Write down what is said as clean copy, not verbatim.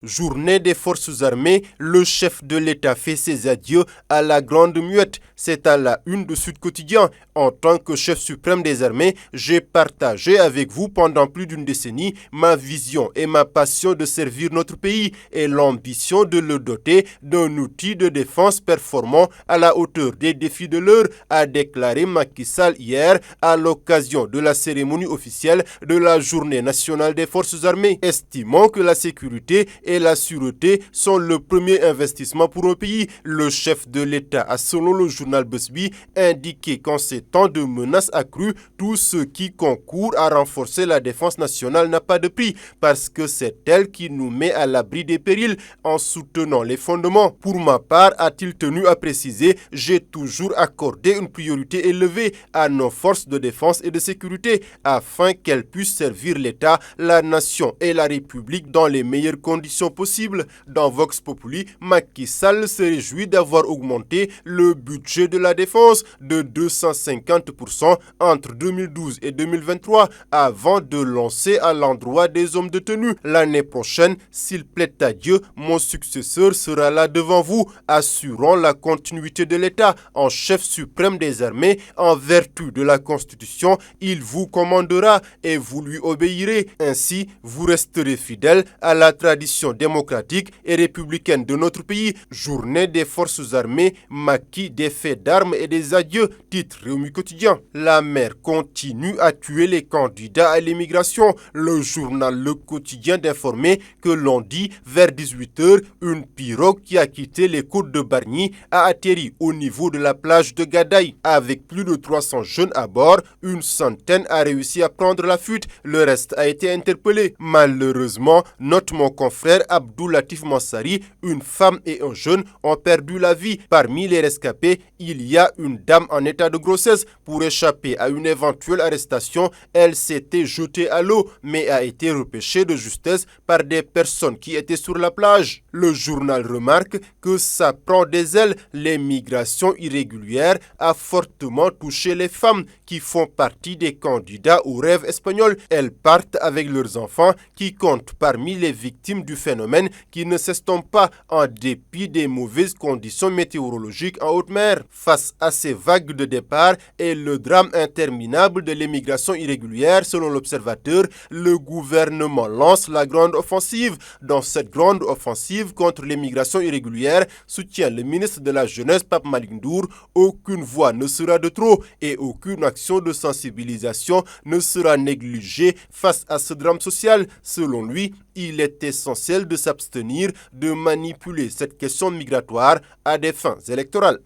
Journée des forces armées, le chef de l'État fait ses adieux à la Grande Muette. C'est à la une de Sud Quotidien. En tant que chef suprême des armées, j'ai partagé avec vous pendant plus d'une décennie ma vision et ma passion de servir notre pays et l'ambition de le doter d'un outil de défense performant à la hauteur des défis de l'heure, a déclaré Macky Sall hier à l'occasion de la cérémonie officielle de la Journée nationale des forces armées, estimant que la sécurité et la sûreté sont le premier investissement pour un pays. Le chef de l'État a, selon le journal Busby, indiqué qu'en ces temps de menaces accrues, tout ce qui concourt à renforcer la défense nationale n'a pas de prix, parce que c'est elle qui nous met à l'abri des périls en soutenant les fondements. Pour ma part, a-t-il tenu à préciser, j'ai toujours accordé une priorité élevée à nos forces de défense et de sécurité afin qu'elles puissent servir l'État, la nation et la République dans les meilleures conditions possibles. Dans Vox Populi, Macky Sall se réjouit d'avoir augmenté le budget de la défense de 250% entre 2012 et 2023 avant de lancer à l'endroit des hommes de tenue. L'année prochaine, s'il plaît à Dieu, mon successeur sera là devant vous, assurant la continuité de l'État en chef suprême des armées. En vertu de la Constitution, il vous commandera et vous lui obéirez. Ainsi, vous resterez fidèle à la tradition démocratique et républicaine de notre pays. Journée des forces armées, Macky, des faits d'armes et des adieux, titre Rewmi Quotidien. La mer continue à tuer les candidats à l'immigration. Le journal Le Quotidien d'informer que lundi, vers 18h, une pirogue qui a quitté les côtes de Bargny a atterri au niveau de la plage de Gadaye. Avec plus de 300 jeunes à bord, une centaine a réussi à prendre la fuite. Le reste a été interpellé. Malheureusement, note mon confrère Abdou Latif Mansari, une femme et un jeune ont perdu la vie. Parmi les rescapés, il y a une dame en état de grossesse. Pour échapper à une éventuelle arrestation, elle s'était jetée à l'eau, mais a été repêchée de justesse par des personnes qui étaient sur la plage. Le journal remarque que ça prend des ailes. L'immigration irrégulière a fortement touché les femmes qui font partie des candidats au rêve espagnol. Elles partent avec leurs enfants qui comptent parmi les victimes du phénomène qui ne s'estompe pas en dépit des mauvaises conditions météorologiques en haute mer. Face à ces vagues de départ et le drame interminable de l'immigration irrégulière, selon l'Observateur, le gouvernement lance la grande offensive. Dans cette grande offensive contre l'immigration irrégulière, soutient le ministre de la Jeunesse, Pape Malick Ndour, aucune voix ne sera de trop et aucune action de sensibilisation ne sera négligée face à ce drame social. Selon lui, il est essentiel de s'abstenir de manipuler cette question migratoire à des fins électorales.